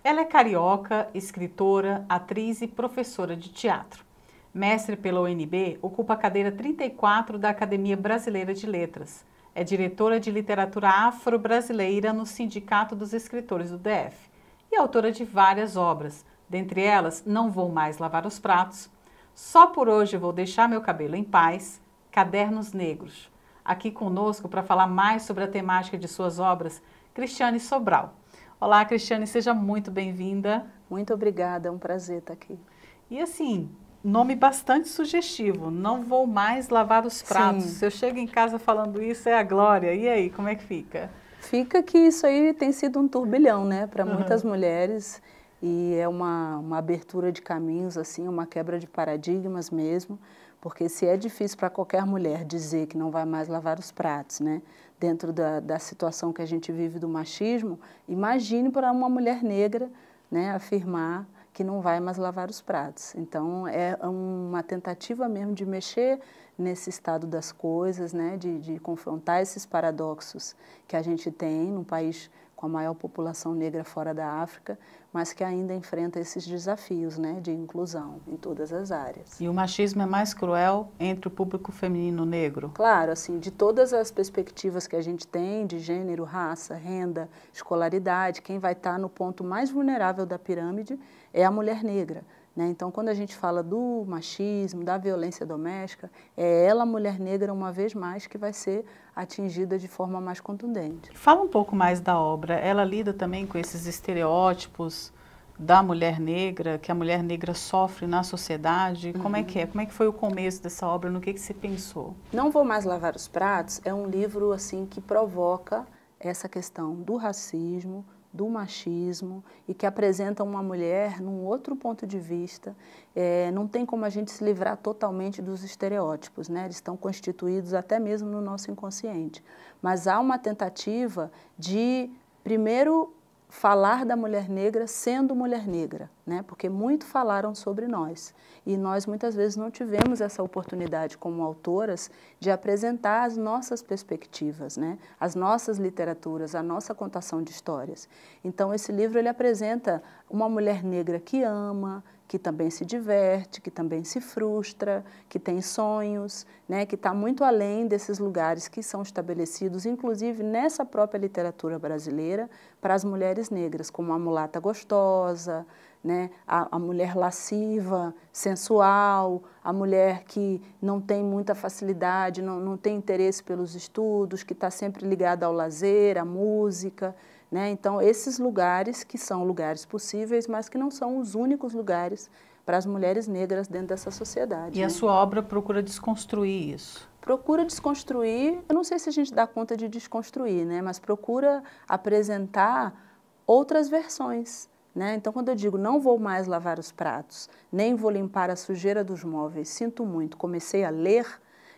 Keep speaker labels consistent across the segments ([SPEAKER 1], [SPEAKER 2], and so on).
[SPEAKER 1] Ela é carioca, escritora, atriz e professora de teatro. Mestre pela UNB, ocupa a cadeira 34 da Academia Brasileira de Letras. É diretora de literatura afro-brasileira no Sindicato dos Escritores do DF e autora de várias obras, dentre elas Não Vou Mais Lavar os Pratos, Só por Hoje Vou Deixar Meu Cabelo em Paz, Cadernos Negros. Aqui conosco para falar mais sobre a temática de suas obras, Cristiane Sobral. Olá, Cristiane, seja muito bem-vinda.
[SPEAKER 2] Muito obrigada, é um prazer estar aqui.
[SPEAKER 1] E assim, nome bastante sugestivo, Não Vou Mais Lavar os Pratos.
[SPEAKER 2] Sim.
[SPEAKER 1] Se eu chego em casa falando isso, é a glória. E aí, como é que fica?
[SPEAKER 2] Fica que isso aí tem sido um turbilhão, né, para muitas mulheres, e é uma abertura de caminhos, assim, uma quebra de paradigmas mesmo, porque se é difícil para qualquer mulher dizer que não vai mais lavar os pratos, né, dentro da situação que a gente vive do machismo, imagine para uma mulher negra, né, afirmar que não vai mais lavar os pratos. Então, é uma tentativa mesmo de mexer nesse estado das coisas, né, de confrontar esses paradoxos que a gente tem num país com a maior população negra fora da África, mas que ainda enfrenta esses desafios, né, de inclusão em todas as áreas.
[SPEAKER 1] E o machismo é mais cruel entre o público feminino negro?
[SPEAKER 2] Claro, assim, de todas as perspectivas que a gente tem, de gênero, raça, renda, escolaridade, quem vai estar no ponto mais vulnerável da pirâmide é a mulher negra, né? Então, quando a gente fala do machismo, da violência doméstica, é ela, a mulher negra, uma vez mais, que vai ser atingida de forma mais contundente.
[SPEAKER 1] Fala um pouco mais da obra. Ela lida também com esses estereótipos da mulher negra, que a mulher negra sofre na sociedade. Como é que é? Como é que foi o começo dessa obra? No que você pensou?
[SPEAKER 2] Não Vou Mais Lavar os Pratos é um livro assim que provoca essa questão do racismo, do machismo e que apresenta uma mulher num outro ponto de vista. Não tem como a gente se livrar totalmente dos estereótipos, né? Eles estão constituídos até mesmo no nosso inconsciente. Mas há uma tentativa de, primeiro, falar da mulher negra sendo mulher negra, né? Porque muito falaram sobre nós e nós muitas vezes não tivemos essa oportunidade como autoras de apresentar as nossas perspectivas, né? As nossas literaturas, a nossa contação de histórias. Então esse livro ele apresenta uma mulher negra que ama, que também se diverte, que também se frustra, que tem sonhos, né, que está muito além desses lugares que são estabelecidos, inclusive nessa própria literatura brasileira, para as mulheres negras, como a mulata gostosa, né, a mulher lasciva, sensual, a mulher que não tem muita facilidade, não tem interesse pelos estudos, que está sempre ligada ao lazer, à música, né? Então, esses lugares que são lugares possíveis, mas que não são os únicos lugares para as mulheres negras dentro dessa sociedade.
[SPEAKER 1] E
[SPEAKER 2] né?
[SPEAKER 1] A sua obra procura desconstruir isso?
[SPEAKER 2] Procura desconstruir, eu não sei se a gente dá conta de desconstruir, né? Mas procura apresentar outras versões. Né? Então, quando eu digo não vou mais lavar os pratos, nem vou limpar a sujeira dos móveis, sinto muito, comecei a ler,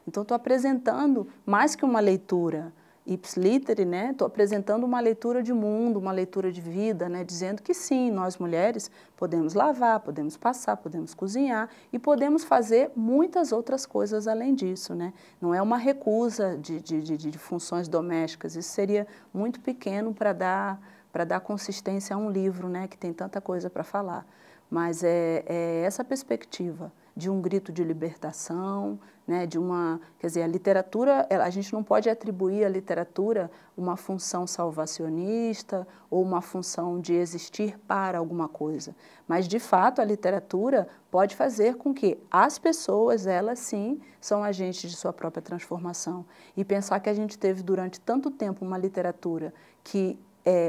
[SPEAKER 2] então estou apresentando mais que uma leitura ipsiliter, né? Estou apresentando uma leitura de mundo, uma leitura de vida, né? Dizendo que sim, nós mulheres podemos lavar, podemos passar, podemos cozinhar e podemos fazer muitas outras coisas além disso, né? Não é uma recusa de funções domésticas, isso seria muito pequeno para dar consistência a um livro, né? Que tem tanta coisa para falar. Mas é essa perspectiva de um grito de libertação, né, quer dizer, a literatura, a gente não pode atribuir à literatura uma função salvacionista ou uma função de existir para alguma coisa, mas de fato a literatura pode fazer com que as pessoas, elas sim, são agentes de sua própria transformação. E pensar que a gente teve durante tanto tempo uma literatura que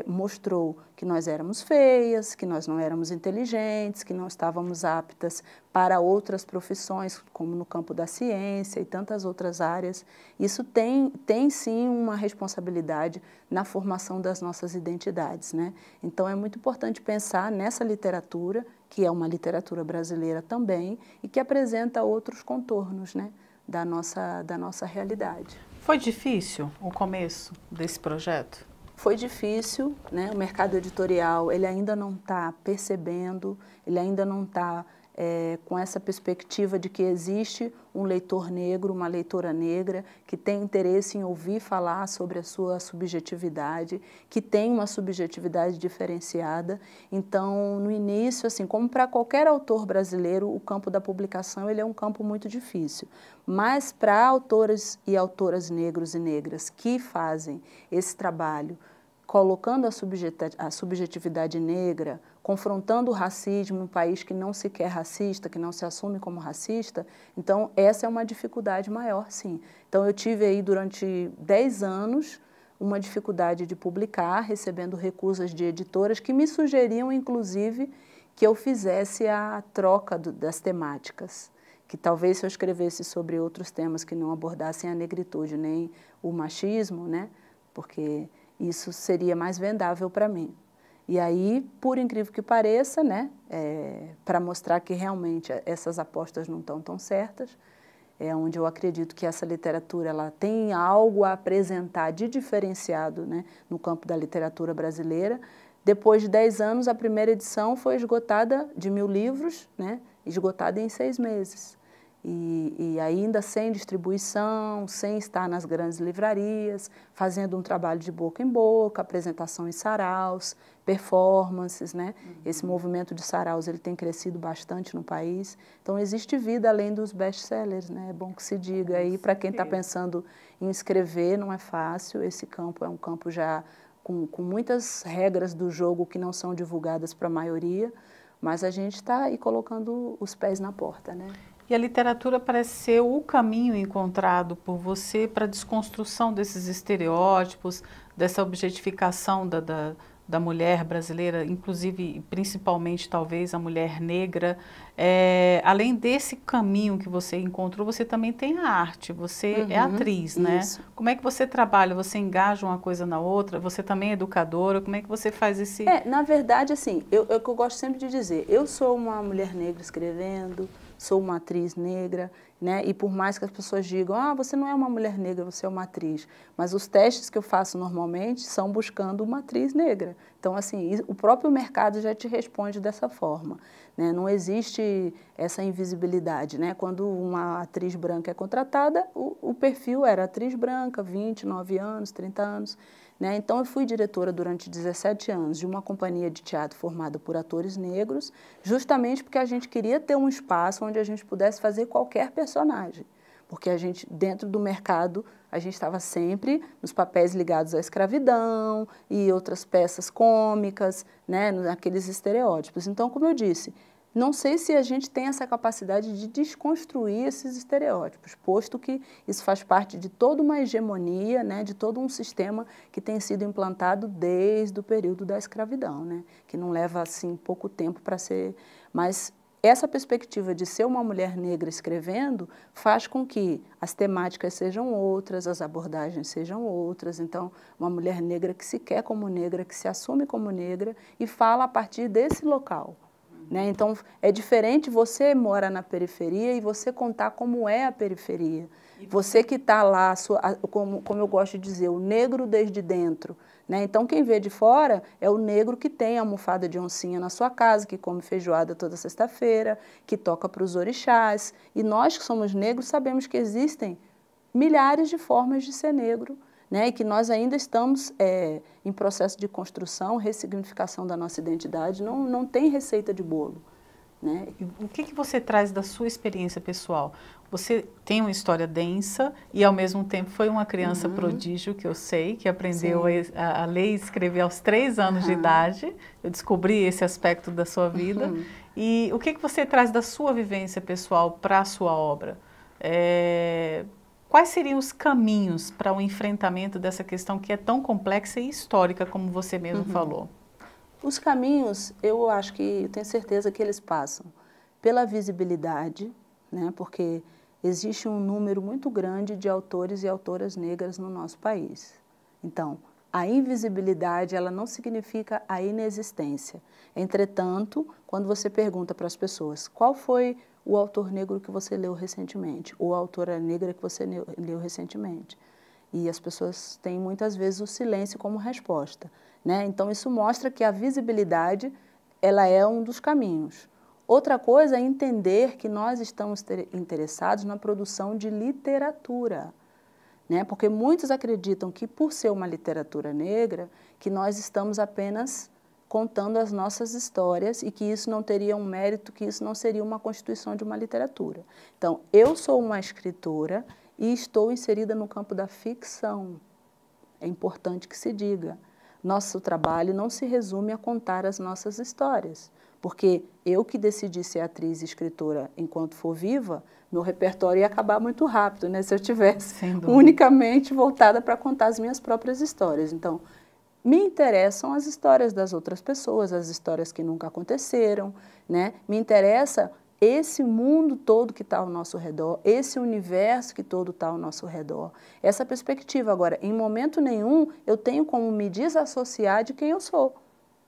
[SPEAKER 2] mostrou que nós éramos feias, que nós não éramos inteligentes, que não estávamos aptas para outras profissões, como no campo da ciência e tantas outras áreas. Isso tem sim uma responsabilidade na formação das nossas identidades, né? Então é muito importante pensar nessa literatura, que é uma literatura brasileira também, e que apresenta outros contornos, né, da nossa realidade.
[SPEAKER 1] Foi difícil o começo desse projeto?
[SPEAKER 2] Foi difícil, né? O mercado editorial ele ainda não está percebendo, ele ainda não está com essa perspectiva de que existe um leitor negro, uma leitora negra, que tem interesse em ouvir falar sobre a sua subjetividade, que tem uma subjetividade diferenciada. Então, no início, assim, como para qualquer autor brasileiro, o campo da publicação ele é um campo muito difícil. Mas para autores e autoras negros e negras que fazem esse trabalho, colocando a subjetividade negra, confrontando o racismo em um país que não se quer racista, que não se assume como racista, então essa é uma dificuldade maior, sim. Então eu tive aí durante 10 anos uma dificuldade de publicar, recebendo recusas de editoras que me sugeriam, inclusive, que eu fizesse a troca das temáticas, que talvez se eu escrevesse sobre outros temas que não abordassem a negritude, nem o machismo, né, porque isso seria mais vendável para mim. E aí, por incrível que pareça, né, para mostrar que realmente essas apostas não estão tão certas, é onde eu acredito que essa literatura ela tem algo a apresentar de diferenciado, né, no campo da literatura brasileira. Depois de 10 anos, a primeira edição foi esgotada de 1000 livros, né, esgotada em 6 meses. E ainda sem distribuição, sem estar nas grandes livrarias, fazendo um trabalho de boca em boca, apresentação em saraus, performances, né? Esse movimento de saraus ele tem crescido bastante no país. Então existe vida além dos best-sellers, né? É bom que se diga aí, para quem está pensando em escrever, não é fácil, esse campo é um campo já com muitas regras do jogo que não são divulgadas para a maioria, mas a gente está aí colocando os pés na porta, né?
[SPEAKER 1] E a literatura parece ser o caminho encontrado por você para a desconstrução desses estereótipos, dessa objetificação da mulher brasileira, inclusive, principalmente, talvez, a mulher negra. Além desse caminho que você encontrou, você também tem a arte, você é atriz, né?
[SPEAKER 2] Isso.
[SPEAKER 1] Como é que você trabalha? Você engaja uma coisa na outra? Você também é educadora? Como é que você faz esse...
[SPEAKER 2] Na verdade, assim, o que eu gosto sempre de dizer, eu sou uma mulher negra escrevendo, sou uma atriz negra, né? E por mais que as pessoas digam, você não é uma mulher negra, você é uma atriz. Mas os testes que eu faço normalmente são buscando uma atriz negra. Então, assim, o próprio mercado já te responde dessa forma, né? Não existe essa invisibilidade, né? Quando uma atriz branca é contratada, o perfil era atriz branca, 29 anos, 30 anos. Né? Então, eu fui diretora durante 17 anos de uma companhia de teatro formada por atores negros, justamente porque a gente queria ter um espaço onde a gente pudesse fazer qualquer personagem. Porque a gente, dentro do mercado, a gente estava sempre nos papéis ligados à escravidão e outras peças cômicas, né? Naqueles estereótipos. Então, como eu disse, não sei se a gente tem essa capacidade de desconstruir esses estereótipos, posto que isso faz parte de toda uma hegemonia, né, de todo um sistema que tem sido implantado desde o período da escravidão, né, que não leva assim pouco tempo para ser... Mas essa perspectiva de ser uma mulher negra escrevendo faz com que as temáticas sejam outras, as abordagens sejam outras. Então, uma mulher negra que se quer como negra, que se assume como negra e fala a partir desse local. Né? Então, é diferente você mora na periferia e você contar como é a periferia. Você que está lá, como eu gosto de dizer, o negro desde dentro. Né? Então, quem vê de fora é o negro que tem a almofada de oncinha na sua casa, que come feijoada toda sexta-feira, que toca para os orixás. E nós que somos negros sabemos que existem milhares de formas de ser negro, né, e que nós ainda estamos em processo de construção, ressignificação da nossa identidade, não tem receita de bolo. Né?
[SPEAKER 1] O que você traz da sua experiência pessoal? Você tem uma história densa e, ao mesmo tempo, foi uma criança prodígio, que eu sei, que aprendeu a ler e escrever aos 3 anos de idade. Eu descobri esse aspecto da sua vida. E o que você traz da sua vivência pessoal para a sua obra? Quais seriam os caminhos para o enfrentamento dessa questão que é tão complexa e histórica, como você mesmo falou?
[SPEAKER 2] Os caminhos, eu acho que, eu tenho certeza que eles passam pela visibilidade, né, porque existe um número muito grande de autores e autoras negras no nosso país. Então, a invisibilidade, ela não significa a inexistência. Entretanto, quando você pergunta para as pessoas qual foi o autor negro que você leu recentemente, ou a autora negra que você leu recentemente. E as pessoas têm muitas vezes o silêncio como resposta. Né? Então, isso mostra que a visibilidade ela é um dos caminhos. Outra coisa é entender que nós estamos interessados na produção de literatura, né? Porque muitos acreditam que por ser uma literatura negra, que nós estamos apenas contando as nossas histórias e que isso não teria um mérito, que isso não seria uma constituição de uma literatura. Então, eu sou uma escritora e estou inserida no campo da ficção. É importante que se diga. Nosso trabalho não se resume a contar as nossas histórias, porque eu que decidi ser atriz e escritora enquanto for viva, meu repertório ia acabar muito rápido, né? Se eu tivesse unicamente voltada para contar as minhas próprias histórias. Então, me interessam as histórias das outras pessoas, as histórias que nunca aconteceram, né? Me interessa esse mundo todo que está ao nosso redor, esse universo que todo está ao nosso redor. Essa perspectiva. Agora, em momento nenhum, eu tenho como me desassociar de quem eu sou.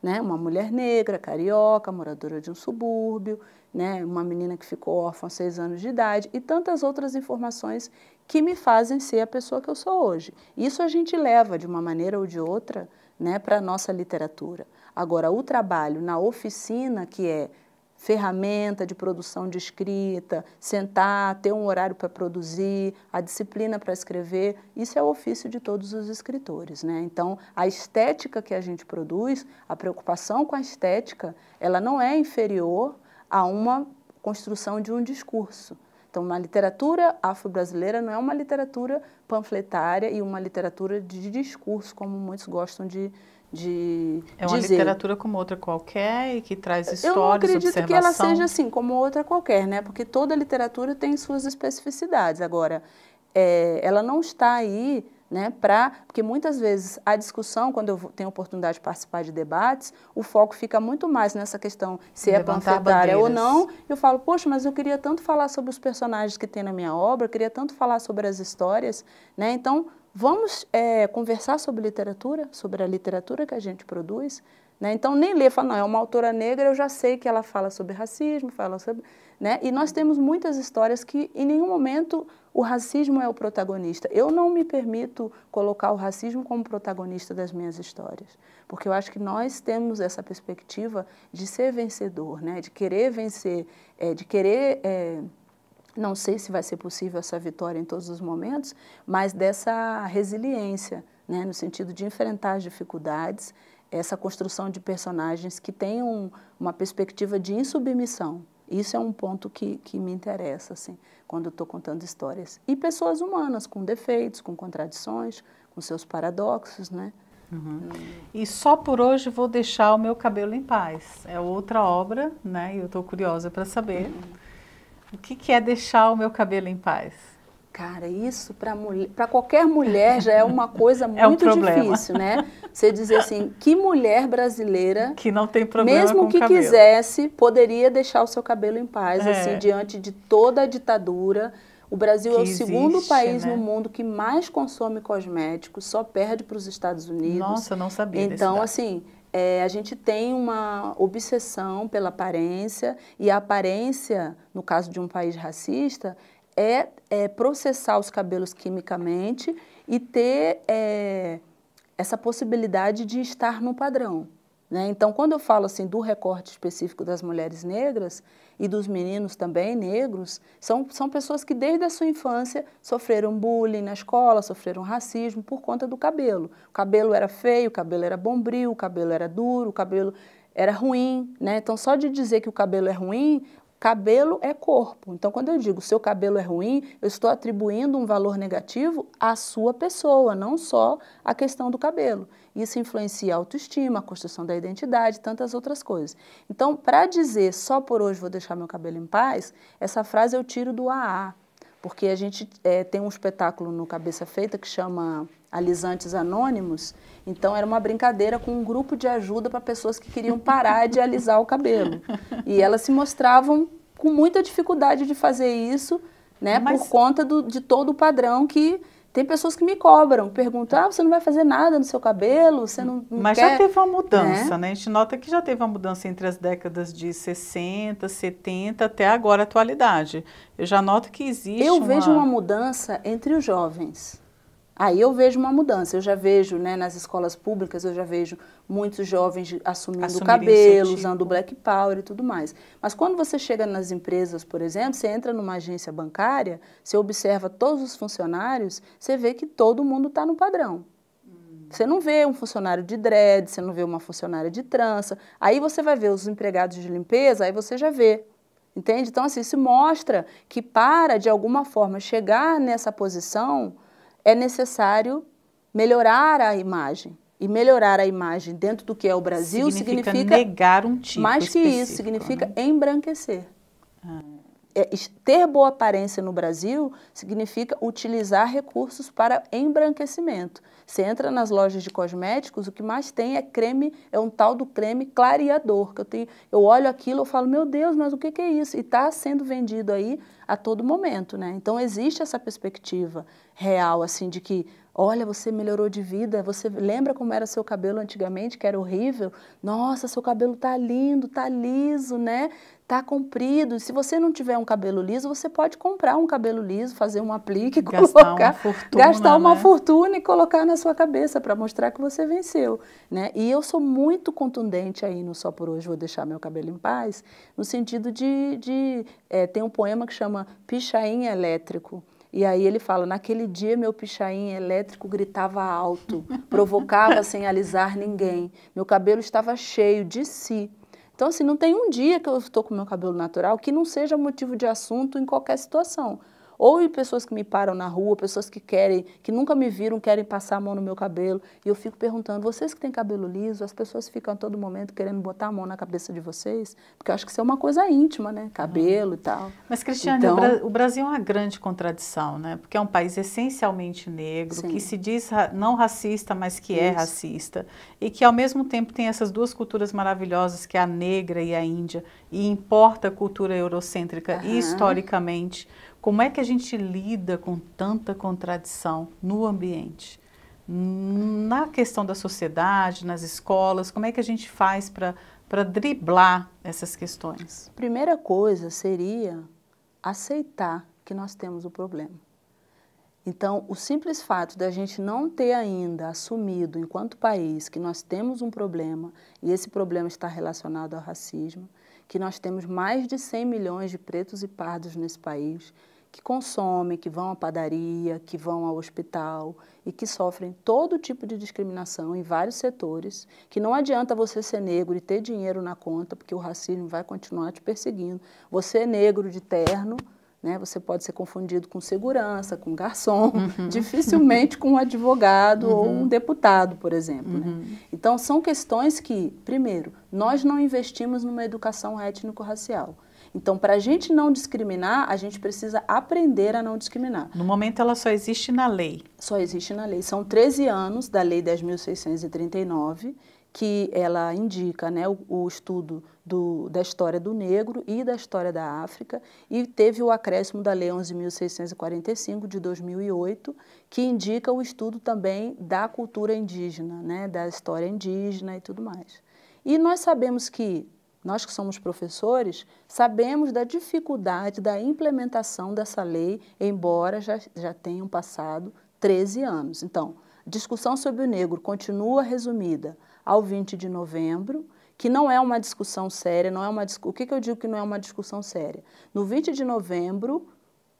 [SPEAKER 2] Né? Uma mulher negra, carioca, moradora de um subúrbio, né? Uma menina que ficou órfã aos 6 anos de idade e tantas outras informações que me fazem ser a pessoa que eu sou hoje. Isso a gente leva de uma maneira ou de outra, né, para a nossa literatura. Agora, o trabalho na oficina, que é ferramenta de produção de escrita, sentar, ter um horário para produzir, a disciplina para escrever, isso é o ofício de todos os escritores, né? Então, a estética que a gente produz, a preocupação com a estética, ela não é inferior a uma construção de um discurso. Então, uma literatura afro-brasileira não é uma literatura panfletária e uma literatura de discurso, como muitos gostam de
[SPEAKER 1] é uma
[SPEAKER 2] dizer.
[SPEAKER 1] Literatura como outra qualquer e que traz histórias,
[SPEAKER 2] eu não acredito
[SPEAKER 1] observação.
[SPEAKER 2] que ela seja assim, como outra qualquer, né? Porque toda literatura tem suas especificidades. Agora, ela não está aí, né, porque muitas vezes a discussão, quando eu tenho a oportunidade de participar de debates, o foco fica muito mais nessa questão se é panfletária ou não. Eu falo, poxa, mas eu queria tanto falar sobre os personagens que tem na minha obra, eu queria tanto falar sobre as histórias, né? Então, vamos conversar sobre literatura, sobre a literatura que a gente produz, né? Então, nem ler, fala, não, é uma autora negra, eu já sei que ela fala sobre racismo, fala sobre... Né? E nós temos muitas histórias que, em nenhum momento, o racismo é o protagonista. Eu não me permito colocar o racismo como protagonista das minhas histórias, porque eu acho que nós temos essa perspectiva de ser vencedor, né? De querer vencer, de querer... não sei se vai ser possível essa vitória em todos os momentos, mas dessa resiliência, né, no sentido de enfrentar as dificuldades, essa construção de personagens que tenham uma perspectiva de insubmissão. Isso é um ponto que me interessa, assim, quando eu estou contando histórias. E pessoas humanas, com defeitos, com contradições, com seus paradoxos, né?
[SPEAKER 1] Uhum. E só por hoje vou deixar o meu cabelo em paz. É outra obra, né? E eu estou curiosa para saber. O que é deixar o meu cabelo em paz?
[SPEAKER 2] Cara, isso para qualquer mulher já é uma coisa muito difícil, né? Você dizer assim, que mulher brasileira
[SPEAKER 1] que não tem problema
[SPEAKER 2] mesmo
[SPEAKER 1] com
[SPEAKER 2] que
[SPEAKER 1] cabelo.
[SPEAKER 2] Quisesse, poderia deixar o seu cabelo em paz, assim, diante de toda a ditadura. O Brasil é o segundo país no mundo que mais consome cosméticos, só perde para os Estados Unidos.
[SPEAKER 1] Nossa, eu não sabia
[SPEAKER 2] Então, assim, a gente tem uma obsessão pela aparência, e a aparência, no caso de um país racista, é processar os cabelos quimicamente e ter essa possibilidade de estar no padrão, né? Então, quando eu falo assim do recorte específico das mulheres negras e dos meninos também negros, são pessoas que desde a sua infância sofreram bullying na escola, sofreram racismo por conta do cabelo. O cabelo era feio, o cabelo era bombril, o cabelo era duro, o cabelo era ruim, né? Então, só de dizer que o cabelo é ruim, cabelo é corpo. Então, quando eu digo seu cabelo é ruim, eu estou atribuindo um valor negativo à sua pessoa, não só à questão do cabelo. Isso influencia a autoestima, a construção da identidade, tantas outras coisas. Então, para dizer só por hoje vou deixar meu cabelo em paz, essa frase eu tiro do AA, porque a gente tem um espetáculo no Cabeça Feita que chama Alisantes Anônimos. Então, era uma brincadeira com um grupo de ajuda para pessoas que queriam parar de alisar o cabelo. E elas se mostravam com muita dificuldade de fazer isso, né, por conta de todo o padrão que... Tem pessoas que me cobram, perguntam, você não vai fazer nada no seu cabelo, você não
[SPEAKER 1] Mas
[SPEAKER 2] quer...
[SPEAKER 1] já teve uma mudança, né? A gente nota que já teve uma mudança entre as décadas de 60, 70 até agora a atualidade. Eu já noto que existe
[SPEAKER 2] Eu vejo uma mudança entre os jovens. Aí eu vejo uma mudança, eu já vejo, né, nas escolas públicas, eu já vejo muitos jovens assumindo o cabelo, usando Black Power e tudo mais. Mas quando você chega nas empresas, por exemplo, você entra numa agência bancária, você observa todos os funcionários, você vê que todo mundo está no padrão. Você não vê um funcionário de dread, você não vê uma funcionária de trança, aí você vai ver os empregados de limpeza, aí você já vê. Entende? Então, assim, isso mostra que para, de alguma forma, chegar nessa posição, é necessário melhorar a imagem. E melhorar a imagem dentro do que é o Brasil significa
[SPEAKER 1] negar um tipo
[SPEAKER 2] mais que isso, significa embranquecer. Ter boa aparência no Brasil significa utilizar recursos para embranquecimento. Você entra nas lojas de cosméticos, o que mais tem é creme, é um tal do creme clareador. Eu olho aquilo e falo, meu Deus, mas o que é isso? E está sendo vendido aí a todo momento, né? Então existe essa perspectiva real, assim, de que, olha, você melhorou de vida, você lembra como era seu cabelo antigamente, que era horrível? Nossa, seu cabelo tá lindo, tá liso, né? Tá comprido. Se você não tiver um cabelo liso, você pode comprar um cabelo liso, fazer um aplique, gastar uma fortuna e colocar na sua cabeça para mostrar que você venceu, né? E eu sou muito contundente aí no Só por Hoje Vou Deixar Meu Cabelo em Paz, no sentido tem um poema que chama Pichain Elétrico. E aí ele fala, naquele dia meu pichain elétrico gritava alto, provocava sem alisar ninguém, meu cabelo estava cheio de si. Então, assim, não tem um dia que eu estou com meu cabelo natural que não seja motivo de assunto em qualquer situação. Ou em pessoas que me param na rua, pessoas que nunca me viram, querem passar a mão no meu cabelo. E eu fico perguntando, vocês que têm cabelo liso, as pessoas ficam a todo momento querendo botar a mão na cabeça de vocês? Porque eu acho que isso é uma coisa íntima, né? Cabelo e tal.
[SPEAKER 1] Mas, Cristiane, então, o Brasil é uma grande contradição, né? Porque é um país essencialmente negro, sim, que se diz não racista, mas que é racista. E que, ao mesmo tempo, tem essas duas culturas maravilhosas, que é a negra e a índia, e importa a cultura eurocêntrica historicamente. Como é que a gente lida com tanta contradição no ambiente? Na questão da sociedade, nas escolas, como é que a gente faz para driblar essas questões?
[SPEAKER 2] Primeira coisa seria aceitar que nós temos o problema. Então, o simples fato da gente não ter ainda assumido, enquanto país, que nós temos um problema, e esse problema está relacionado ao racismo, que nós temos mais de 100 milhões de pretos e pardos nesse país, que consomem, que vão à padaria, que vão ao hospital e que sofrem todo tipo de discriminação em vários setores, que não adianta você ser negro e ter dinheiro na conta, porque o racismo vai continuar te perseguindo. Você é negro de terno, né, você pode ser confundido com segurança, com garçom, dificilmente com um advogado ou um deputado, por exemplo. Né? Então, são questões que, primeiro, nós não investimos numa educação étnico-racial. Então, para a gente não discriminar, a gente precisa aprender a não discriminar.
[SPEAKER 1] No momento, ela só existe na lei.
[SPEAKER 2] Só existe na lei. São 13 anos da Lei 10.639, que ela indica, né, o estudo da história do negro e da história da África, e teve o acréscimo da Lei 11.645, de 2008, que indica o estudo também da cultura indígena, né, da história indígena e tudo mais. E nós sabemos que, nós que somos professores, sabemos da dificuldade da implementação dessa lei, embora já tenham passado 13 anos. Então, discussão sobre o negro continua resumida ao 20 de novembro, que não é uma discussão séria, o que eu digo que não é uma discussão séria? No 20 de novembro,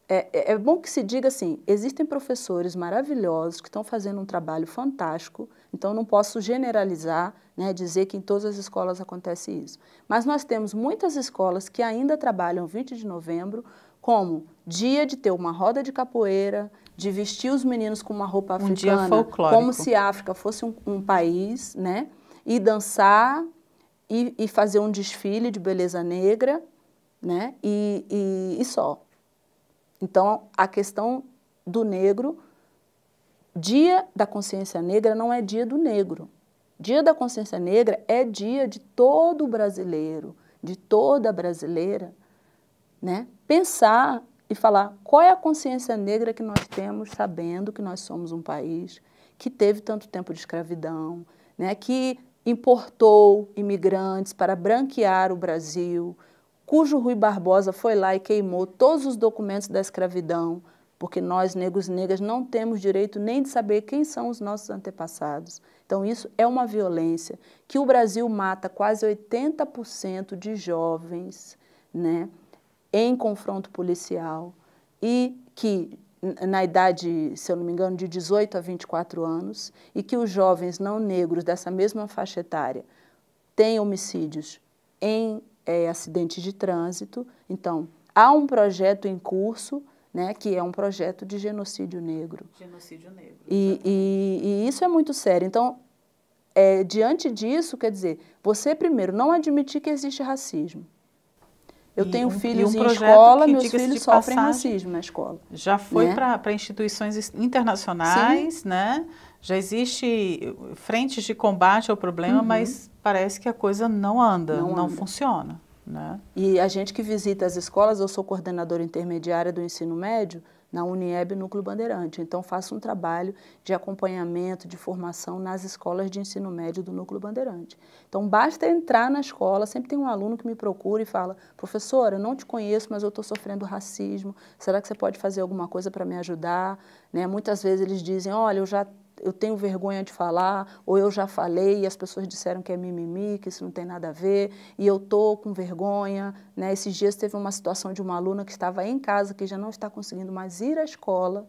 [SPEAKER 2] é bom que se diga assim, existem professores maravilhosos que estão fazendo um trabalho fantástico, então não posso generalizar, né, dizer que em todas as escolas acontece isso. Mas nós temos muitas escolas que ainda trabalham 20 de novembro como dia de ter uma roda de capoeira, de vestir os meninos com uma roupa africana,
[SPEAKER 1] dia folclórico,
[SPEAKER 2] como se a África fosse um país, né, e dançar e fazer um desfile de beleza negra, né, e só. Então, a questão do negro, Dia da Consciência Negra não é dia do negro. Dia da Consciência Negra é dia de todo brasileiro, de toda brasileira, né? Pensar e falar qual é a consciência negra que nós temos, sabendo que nós somos um país que teve tanto tempo de escravidão, né? Que importou imigrantes para branquear o Brasil, cujo Rui Barbosa foi lá e queimou todos os documentos da escravidão porque nós, negros e negras, não temos direito nem de saber quem são os nossos antepassados. Então, isso é uma violência que o Brasil mata quase 80% de jovens, né, em confronto policial e que, na idade, se eu não me engano, de 18 a 24 anos, e que os jovens não negros dessa mesma faixa etária têm homicídios em acidentes de trânsito. Então, há um projeto em curso, né, que é um projeto de genocídio negro.
[SPEAKER 1] Genocídio negro.
[SPEAKER 2] E isso é muito sério. Então, diante disso, quer dizer, você primeiro não admitir que existe racismo. Eu tenho filhos em escola, meus filhos sofrem racismo na escola.
[SPEAKER 1] Já foi, né, para instituições internacionais, sim, né? Já existe frentes de combate ao problema, mas parece que a coisa não anda, não funciona. Né?
[SPEAKER 2] E a gente que visita as escolas, eu sou coordenadora intermediária do ensino médio na Unieb Núcleo Bandeirante, então faço um trabalho de acompanhamento, de formação nas escolas de ensino médio do Núcleo Bandeirante. Então basta entrar na escola, sempre tem um aluno que me procura e fala: professora, eu não te conheço, mas eu estou sofrendo racismo, será que você pode fazer alguma coisa para me ajudar? Né? Muitas vezes eles dizem: olha, eu tenho vergonha de falar, ou eu já falei e as pessoas disseram que é mimimi, que isso não tem nada a ver, e eu estou com vergonha. Né? Esses dias teve uma situação de uma aluna que estava em casa, que já não está conseguindo mais ir à escola,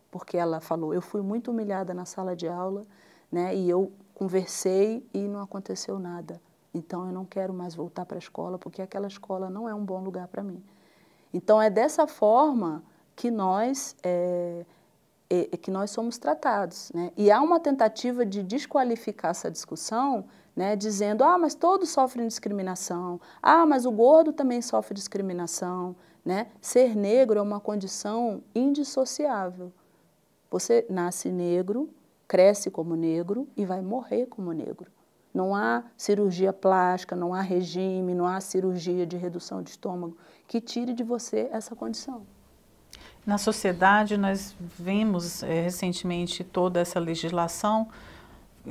[SPEAKER 2] porque ela falou: eu fui muito humilhada na sala de aula, né? E eu conversei e não aconteceu nada. Então eu não quero mais voltar para a escola, porque aquela escola não é um bom lugar para mim. Então é dessa forma que nós somos tratados, né? E há uma tentativa de desqualificar essa discussão, né, dizendo: ah, mas todos sofrem discriminação, ah, mas o gordo também sofre discriminação, né? Ser negro é uma condição indissociável. Você nasce negro, cresce como negro e vai morrer como negro. Não há cirurgia plástica, não há regime, não há cirurgia de redução de estômago que tire de você essa condição.
[SPEAKER 1] Na sociedade, nós vimos recentemente toda essa legislação,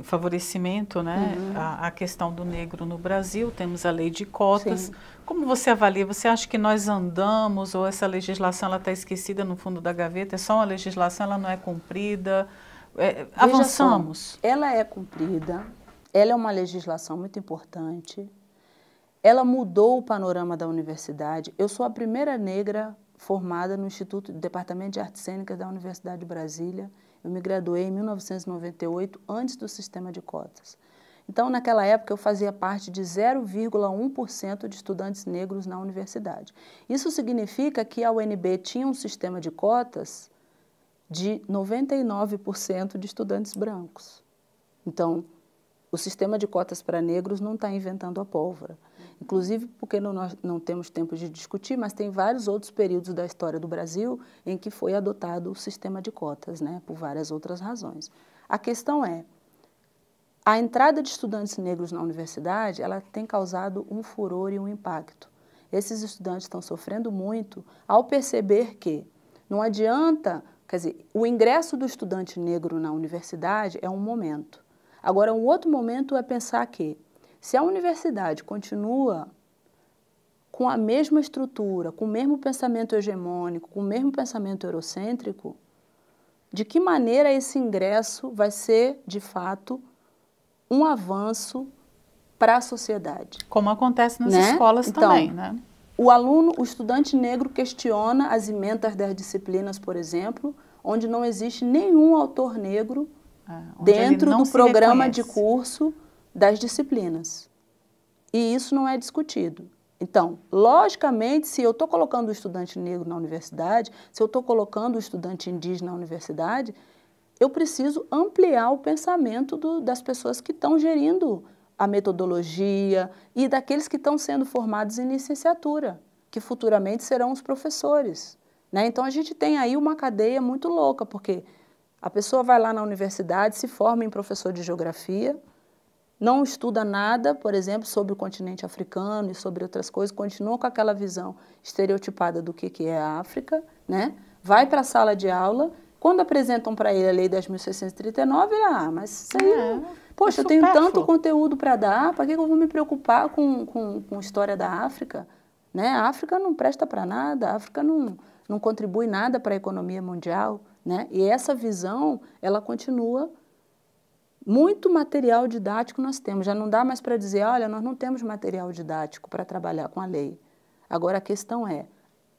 [SPEAKER 1] favorecimento, né, a questão do negro no Brasil, temos a lei de cotas. Sim. Como você avalia? Você acha que nós andamos, ou essa legislação está esquecida no fundo da gaveta? É só uma legislação, ela não é cumprida? Avançamos?
[SPEAKER 2] Só, ela é cumprida, ela é uma legislação muito importante, ela mudou o panorama da universidade. Eu sou a primeira negra formada no Departamento de Artes Cênicas da Universidade de Brasília. Eu me graduei em 1998, antes do sistema de cotas. Então, naquela época, eu fazia parte de 0,1% de estudantes negros na universidade. Isso significa que a UNB tinha um sistema de cotas de 99% de estudantes brancos. Então, o sistema de cotas para negros não está inventando a pólvora. Inclusive porque nós não temos tempo de discutir, mas tem vários outros períodos da história do Brasil em que foi adotado o sistema de cotas, né, por várias outras razões. A questão é, a entrada de estudantes negros na universidade, ela tem causado um furor e um impacto. Esses estudantes estão sofrendo muito ao perceber que não adianta, quer dizer, o ingresso do estudante negro na universidade é um momento. Agora, um outro momento é pensar que, se a universidade continua com a mesma estrutura, com o mesmo pensamento hegemônico, com o mesmo pensamento eurocêntrico, de que maneira esse ingresso vai ser, de fato, um avanço para a sociedade?
[SPEAKER 1] Como acontece nas escolas também, né?
[SPEAKER 2] O estudante negro questiona as emendas das disciplinas, por exemplo, onde não existe nenhum autor negro dentro do programa de curso das disciplinas. E isso não é discutido. Então, logicamente, se eu estou colocando o estudante negro na universidade, se eu estou colocando o estudante indígena na universidade, eu preciso ampliar o pensamento das pessoas que estão gerindo a metodologia e daqueles que estão sendo formados em licenciatura, que futuramente serão os professores. Né? Então, a gente tem aí uma cadeia muito louca, porque a pessoa vai lá na universidade, se forma em professor de geografia, não estuda nada, por exemplo, sobre o continente africano e sobre outras coisas, continua com aquela visão estereotipada do que é a África, né? Vai para a sala de aula, quando apresentam para ele a Lei 10.639, ele, mas isso aí, poxa, eu tenho tanto conteúdo para dar, para que eu vou me preocupar com a história da África? Né? A África não presta para nada, a África não não contribui nada para a economia mundial, né? E essa visão, ela continua. Muito material didático nós temos, já não dá mais para dizer, olha, nós não temos material didático para trabalhar com a lei. Agora a questão é,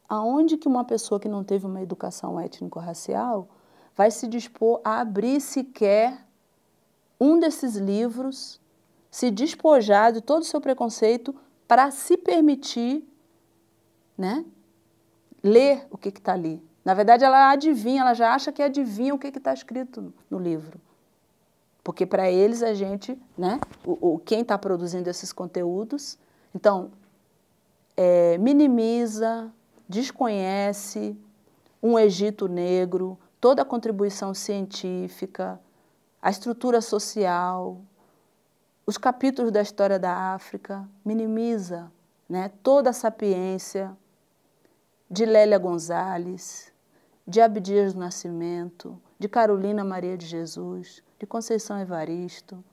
[SPEAKER 2] aonde que uma pessoa que não teve uma educação étnico-racial vai se dispor a abrir sequer um desses livros, se despojar de todo o seu preconceito para se permitir, né, ler o que está ali. Na verdade, ela adivinha, ela já acha que adivinha o que está escrito no livro. Porque para eles a gente, né, quem está produzindo esses conteúdos, então, minimiza, desconhece um Egito negro, toda a contribuição científica, a estrutura social, os capítulos da história da África, minimiza, né, toda a sapiência de Lélia Gonzalez, de Abdias do Nascimento, de Carolina Maria de Jesus, de Conceição Evaristo,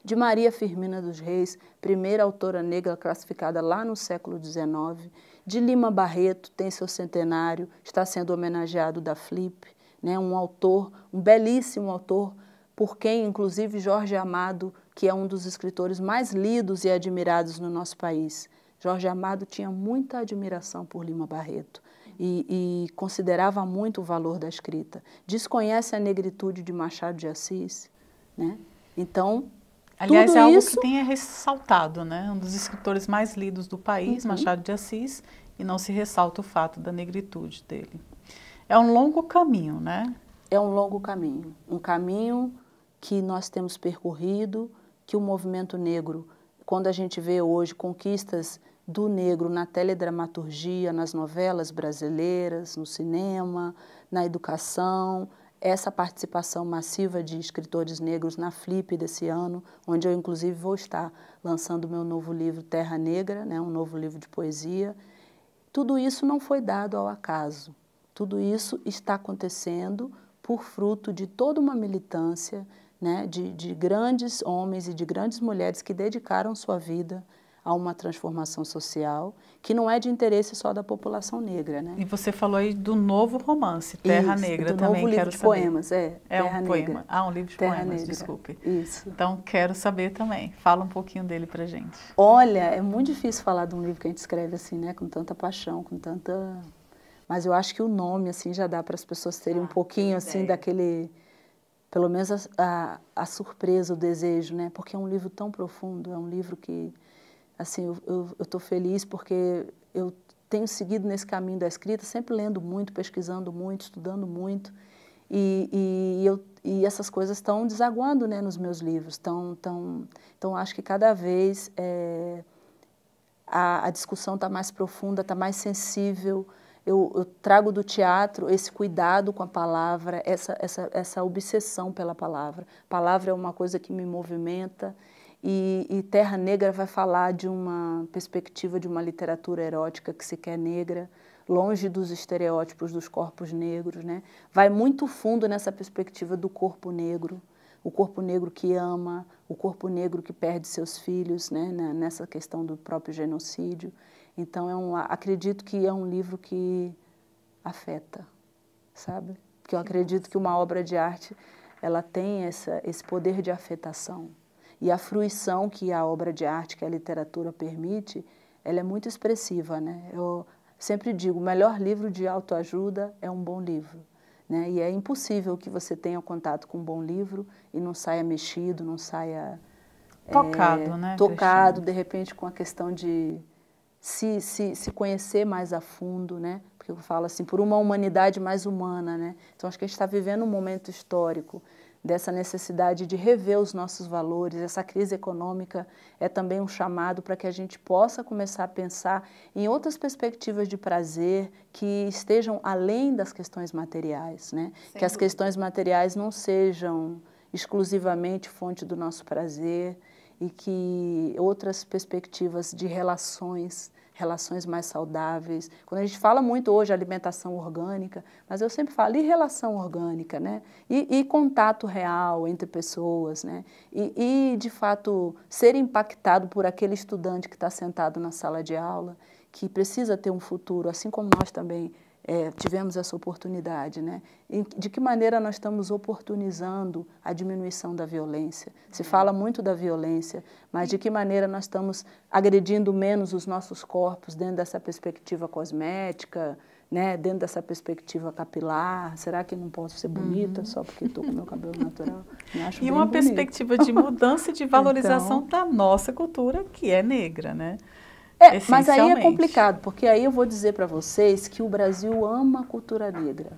[SPEAKER 2] de Maria Firmina dos Reis, primeira autora negra classificada lá no século XIX, de Lima Barreto, tem seu centenário, está sendo homenageado da Flip, né, um autor, um belíssimo autor, por quem, inclusive, Jorge Amado, que é um dos escritores mais lidos e admirados no nosso país. Jorge Amado tinha muita admiração por Lima Barreto e considerava muito o valor da escrita. Desconhece a negritude de Machado de Assis, né? Então,
[SPEAKER 1] aliás,
[SPEAKER 2] tudo
[SPEAKER 1] é algo
[SPEAKER 2] isso...
[SPEAKER 1] que tenha ressaltado, né? Um dos escritores mais lidos do país, Machado de Assis, e não se ressalta o fato da negritude dele. É um longo caminho, né?
[SPEAKER 2] É um longo caminho. Um caminho que nós temos percorrido, que o movimento negro, quando a gente vê hoje conquistas do negro na teledramaturgia, nas novelas brasileiras, no cinema, na educação, essa participação massiva de escritores negros na Flip desse ano, onde eu inclusive vou estar lançando meu novo livro Terra Negra, né, um novo livro de poesia. Tudo isso não foi dado ao acaso. Tudo isso está acontecendo por fruto de toda uma militância, né, de grandes homens e de grandes mulheres que dedicaram sua vida a uma transformação social, que não é de interesse só da população negra, né?
[SPEAKER 1] E você falou aí do novo romance, Terra Negra,
[SPEAKER 2] do
[SPEAKER 1] também
[SPEAKER 2] novo livro
[SPEAKER 1] quero
[SPEAKER 2] de
[SPEAKER 1] saber.
[SPEAKER 2] poemas, Terra
[SPEAKER 1] um
[SPEAKER 2] Negra.
[SPEAKER 1] poema. Ah, um livro de
[SPEAKER 2] Terra
[SPEAKER 1] poemas,
[SPEAKER 2] Negra.
[SPEAKER 1] desculpe.
[SPEAKER 2] Isso.
[SPEAKER 1] Então, quero saber também. Fala um pouquinho dele pra gente.
[SPEAKER 2] Olha, é muito difícil falar de um livro que a gente escreve assim, né? Com tanta paixão, com tanta... Mas eu acho que o nome, assim, já dá para as pessoas terem um pouquinho, assim, daquele... Pelo menos a surpresa, o desejo, né? Porque é um livro tão profundo, é um livro que... Assim, eu estou feliz porque eu tenho seguido nesse caminho da escrita, sempre lendo muito, pesquisando muito, estudando muito, e essas coisas estão desaguando, né, nos meus livros. Então, acho que cada vez a discussão está mais profunda, está mais sensível. Eu trago do teatro esse cuidado com a palavra, essa obsessão pela palavra. A palavra é uma coisa que me movimenta. E Terra Negra vai falar de uma perspectiva de uma literatura erótica que se quer negra, longe dos estereótipos dos corpos negros, né? Vai muito fundo nessa perspectiva do corpo negro, o corpo negro que ama, o corpo negro que perde seus filhos, né? Nessa questão do próprio genocídio. Então, acredito que é um livro que afeta, sabe? Porque eu acredito que uma obra de arte, ela tem esse poder de afetação. E a fruição que a obra de arte, que a literatura permite, ela é muito expressiva, né? Eu sempre digo, o melhor livro de autoajuda é um bom livro, né? E é impossível que você tenha contato com um bom livro e não saia mexido, não saia...
[SPEAKER 1] Tocado, né,
[SPEAKER 2] tocado, de repente, com a questão de se conhecer mais a fundo, né? Porque eu falo assim, por uma humanidade mais humana, né? Então, acho que a gente está vivendo um momento histórico dessa necessidade de rever os nossos valores. Essa crise econômica é também um chamado para que a gente possa começar a pensar em outras perspectivas de prazer que estejam além das questões materiais, né? Que as questões materiais não sejam exclusivamente fonte do nosso prazer e que outras perspectivas de relações mais saudáveis. Quando a gente fala muito hoje alimentação orgânica, mas eu sempre falo, e relação orgânica, né? E contato real entre pessoas, né? E, de fato, ser impactado por aquele estudante que está sentado na sala de aula, que precisa ter um futuro, assim como nós também tivemos essa oportunidade, né? De que maneira nós estamos oportunizando a diminuição da violência? Se fala muito da violência, mas de que maneira nós estamos agredindo menos os nossos corpos dentro dessa perspectiva cosmética, né? Dentro dessa perspectiva capilar? Será que não posso ser bonita só porque estou com meu cabelo natural? Me acho
[SPEAKER 1] E
[SPEAKER 2] bem
[SPEAKER 1] uma
[SPEAKER 2] bonita.
[SPEAKER 1] perspectiva de mudança e de valorização da nossa cultura, que é negra, né?
[SPEAKER 2] Mas aí é complicado, porque aí eu vou dizer para vocês que o Brasil ama a cultura negra,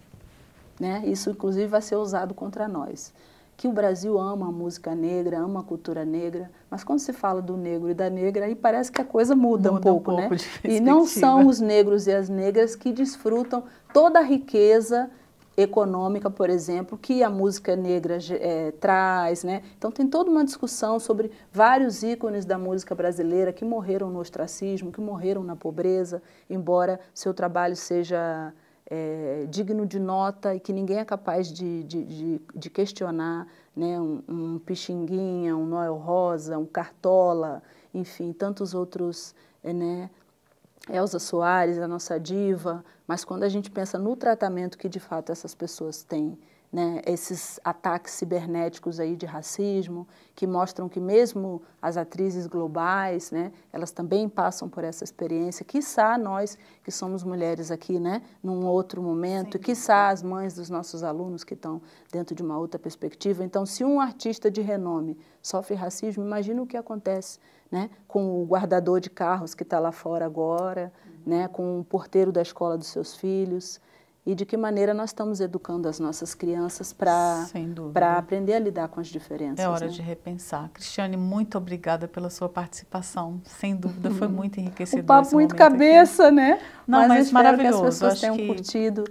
[SPEAKER 2] né? Isso, inclusive, vai ser usado contra nós. Que o Brasil ama a música negra, ama a cultura negra, mas quando se fala do negro e da negra, aí parece que a coisa muda um pouco, né? E não são os negros e as negras que desfrutam toda a riqueza econômica, por exemplo, que a música negra traz, né? Então tem toda uma discussão sobre vários ícones da música brasileira que morreram no ostracismo, que morreram na pobreza, embora seu trabalho seja digno de nota e que ninguém é capaz de questionar, né? Um Pixinguinha, um Noel Rosa, um Cartola, enfim, tantos outros, né? Elza Soares, a nossa diva, mas quando a gente pensa no tratamento que de fato essas pessoas têm, né, esses ataques cibernéticos aí de racismo, que mostram que mesmo as atrizes globais, né, elas também passam por essa experiência, quiçá nós que somos mulheres aqui, né, num outro momento, quiçá as mães dos nossos alunos que estão dentro de uma outra perspectiva. Então, se um artista de renome sofre racismo, imagina o que acontece, né, com o guardador de carros que está lá fora agora, né, com o porteiro da escola dos seus filhos, e de que maneira nós estamos educando as nossas crianças para aprender a lidar com as diferenças.
[SPEAKER 1] É hora, né,
[SPEAKER 2] de
[SPEAKER 1] repensar. Cristiane, muito obrigada pela sua participação. Sem dúvida, foi muito enriquecedor.
[SPEAKER 2] Um papo muito cabeça, aqui, né?
[SPEAKER 1] Não, mas maravilhoso.
[SPEAKER 2] Que as pessoas tenham curtido.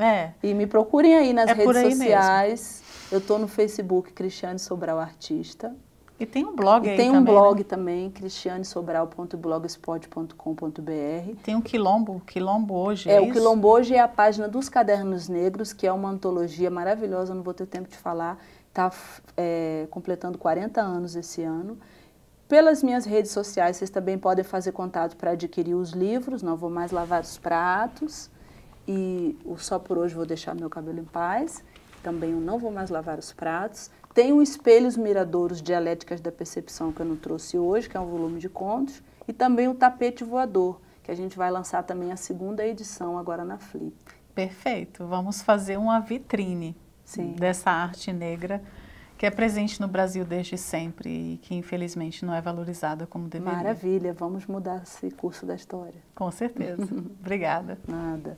[SPEAKER 2] E me procurem aí nas redes sociais. Mesmo. Eu estou no Facebook Cristiane Sobral Artista.
[SPEAKER 1] E tem um blog aí
[SPEAKER 2] também. Tem
[SPEAKER 1] um
[SPEAKER 2] blog, né, também, cristianesobral.blogspot.com.br.
[SPEAKER 1] Tem um Quilombo hoje,
[SPEAKER 2] o Quilombo hoje é a página dos Cadernos Negros, que é uma antologia maravilhosa, não vou ter tempo de falar, está completando 40 anos esse ano. Pelas minhas redes sociais, vocês também podem fazer contato para adquirir os livros, Não Vou Mais Lavar os Pratos, e o Só Por Hoje Vou Deixar Meu Cabelo em Paz, também o Não Vou Mais Lavar os Pratos. Tem o Espelhos Miradouros, Dialéticas da Percepção, que eu não trouxe hoje, que é um volume de contos, e também o Tapete Voador, que a gente vai lançar também a 2ª edição agora na Flip.
[SPEAKER 1] Perfeito. Vamos fazer uma vitrine dessa arte negra que é presente no Brasil desde sempre e que infelizmente não é valorizada como deveria.
[SPEAKER 2] Maravilha. Vamos mudar esse curso da história.
[SPEAKER 1] Com certeza. Obrigada.
[SPEAKER 2] Nada.